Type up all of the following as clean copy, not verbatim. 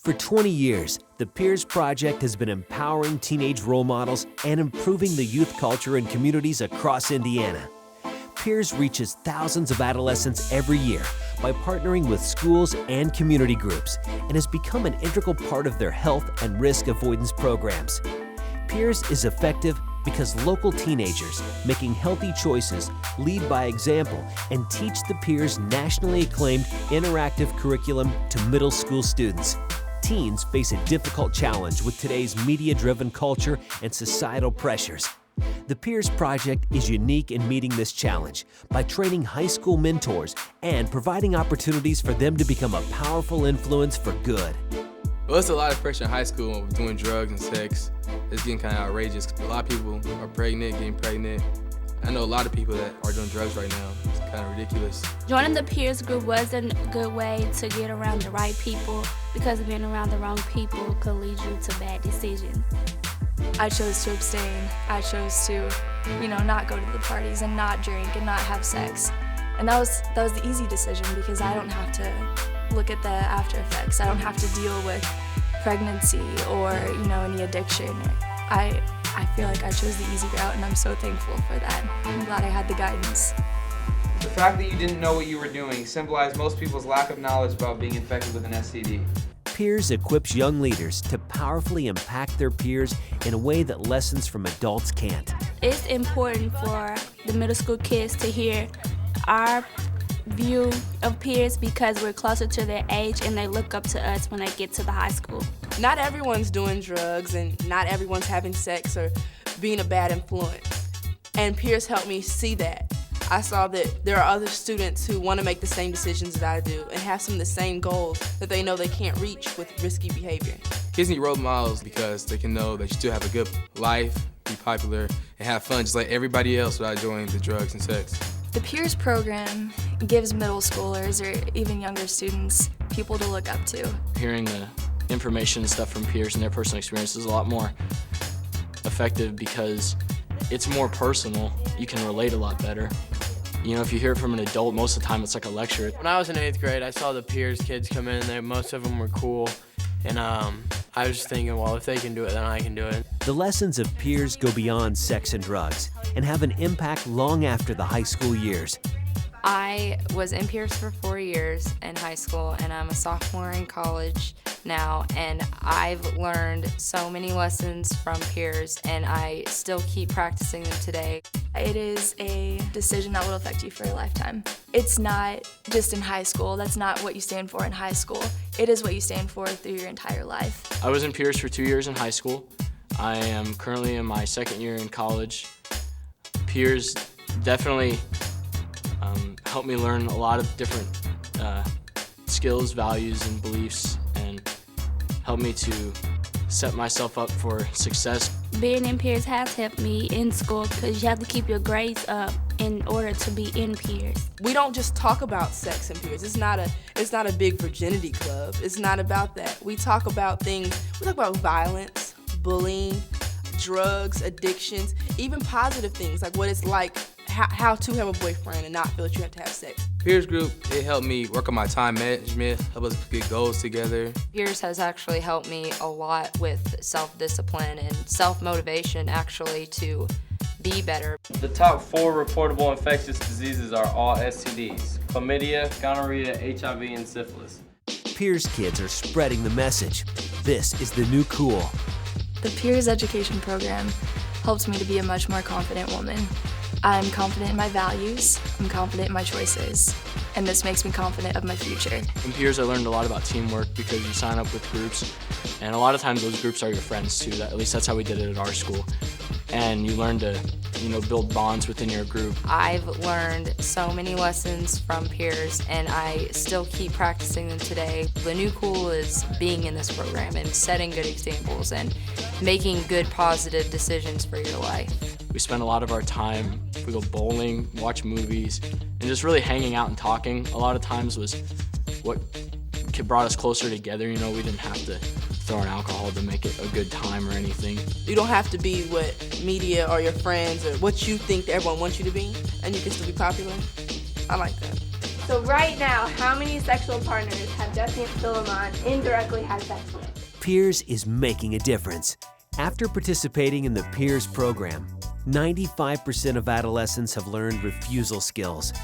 For 20 years, the Peers Project has been empowering teenage role models and improving the youth culture in communities across Indiana. Peers reaches thousands of adolescents every year by partnering with schools and community groups and has become an integral part of their health and risk avoidance programs. Peers is effective because local teenagers making healthy choices lead by example and teach the Peers nationally acclaimed interactive curriculum to middle school students. Teens face a difficult challenge with today's media-driven culture and societal pressures. The Peers Project is unique in meeting this challenge by training high school mentors and providing opportunities for them to become a powerful influence for good. Well, it's a lot of pressure in high school when we're doing drugs and sex. It's getting kind of outrageous. A lot of people are pregnant, getting pregnant. I know a lot of people that are doing drugs right now. It's kind of ridiculous. Joining the Peers group wasn't a good way to get around the right people because being around the wrong people could lead you to bad decisions. I chose to abstain. I chose to, not go to the parties and not drink and not have sex. And that was the easy decision because I don't have to look at the after effects. I don't have to deal with pregnancy or, any addiction. I feel like I chose the easy route and I'm so thankful for that. I'm glad I had the guidance. The fact that you didn't know what you were doing symbolized most people's lack of knowledge about being infected with an STD. Peers equips young leaders to powerfully impact their peers in a way that lessons from adults can't. It's important for the middle school kids to hear our view of peers because we're closer to their age and they look up to us when they get to the high school. Not everyone's doing drugs and not everyone's having sex or being a bad influence. And peers helped me see that. I saw that there are other students who want to make the same decisions that I do and have some of the same goals that they know they can't reach with risky behavior. Kids need role models because they can know that you still have a good life, be popular, and have fun just like everybody else without doing the drugs and sex. The Peers program gives middle schoolers or even younger students people to look up to. Hearing the information and stuff from peers and their personal experiences is a lot more effective because it's more personal. You can relate a lot better. If you hear it from an adult, most of the time it's like a lecture. When I was in 8th grade, I saw the Peers kids come in there. Most of them were cool. And I was just thinking, well, if they can do it, then I can do it. The lessons of Peers go beyond sex and drugs and have an impact long after the high school years. I was in Peers for 4 years in high school, and I'm a sophomore in college now, and I've learned so many lessons from Peers, and I still keep practicing them today. It is a decision that will affect you for your lifetime. It's not just in high school. That's not what you stand for in high school. It is what you stand for through your entire life. I was in Peers for 2 years in high school. I am currently in my 2nd year in college. Peers definitely helped me learn a lot of different skills, values, and beliefs, and helped me to set myself up for success. Being in Peers has helped me in school because you have to keep your grades up in order to be in Peers. We don't just talk about sex in Peers. It's not a big virginity club. It's not about that. We talk about violence, bullying, drugs, addictions, even positive things like what it's like how to have a boyfriend and not feel that you have to have sex. Peers group, it helped me work on my time management, help us get goals together. Peers has actually helped me a lot with self-discipline and self-motivation actually to be better. The top 4 reportable infectious diseases are all STDs: chlamydia, gonorrhea, HIV, and syphilis. Peers kids are spreading the message. This is the new cool. The Peers education program helps me to be a much more confident woman. I'm confident in my values, I'm confident in my choices, and this makes me confident of my future. In Peers, I learned a lot about teamwork because you sign up with groups, and a lot of times those groups are your friends too. At least that's how we did it at our school. And you learn to, build bonds within your group. I've learned so many lessons from Peers, and I still keep practicing them today. The new cool is being in this program and setting good examples and making good, positive decisions for your life. We spend a lot of our time, we go bowling, watch movies, and just really hanging out and talking a lot of times was what brought us closer together. We didn't have to throw in alcohol to make it a good time or anything. You don't have to be what media or your friends or what you think that everyone wants you to be, and you can still be popular. I like that. So right now, how many sexual partners have Jesse and Philemon indirectly had sex with? Peers is making a difference. After participating in the Peers program, 95% of adolescents have learned refusal skills.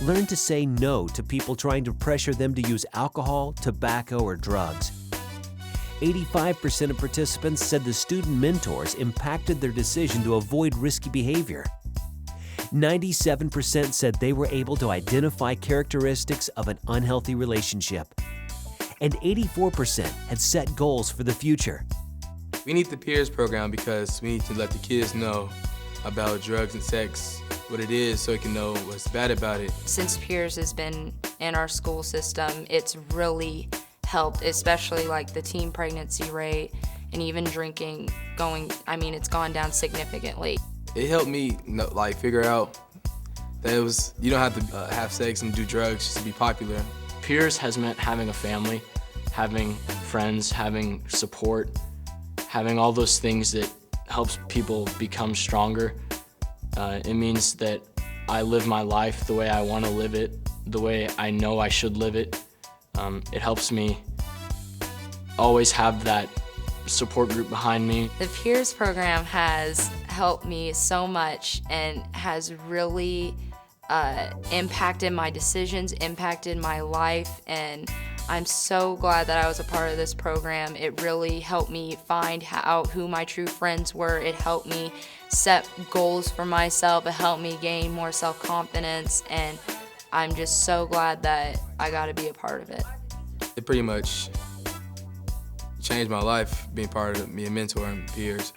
Learn to say no to people trying to pressure them to use alcohol, tobacco, or drugs. 85% of participants said the student mentors impacted their decision to avoid risky behavior. 97% said they were able to identify characteristics of an unhealthy relationship. And 84% had set goals for the future. We need the Peers program because we need to let the kids know about drugs and sex, what it is, so they can know what's bad about it. Since Peers has been in our school system, it's really helped, especially like the teen pregnancy rate and even drinking it's gone down significantly. It helped me figure out that you don't have to have sex and do drugs just to be popular. Peers has meant having a family, having friends, having support, having all those things that helps people become stronger. It means that I live my life the way I want to live it, the way I know I should live it. It helps me always have that support group behind me. The Peers program has helped me so much and has really impacted my decisions, impacted my life, and I'm so glad that I was a part of this program. It really helped me find out who my true friends were. It helped me set goals for myself. It helped me gain more self-confidence, and I'm just so glad that I got to be a part of it. It pretty much changed my life, being part of me, a mentor and Peers.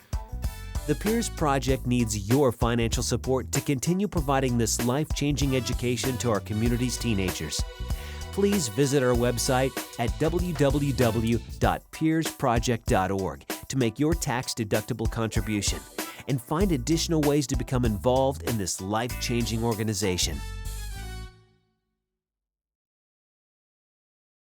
The Peers Project needs your financial support to continue providing this life-changing education to our community's teenagers. Please visit our website at www.peersproject.org to make your tax-deductible contribution and find additional ways to become involved in this life-changing organization.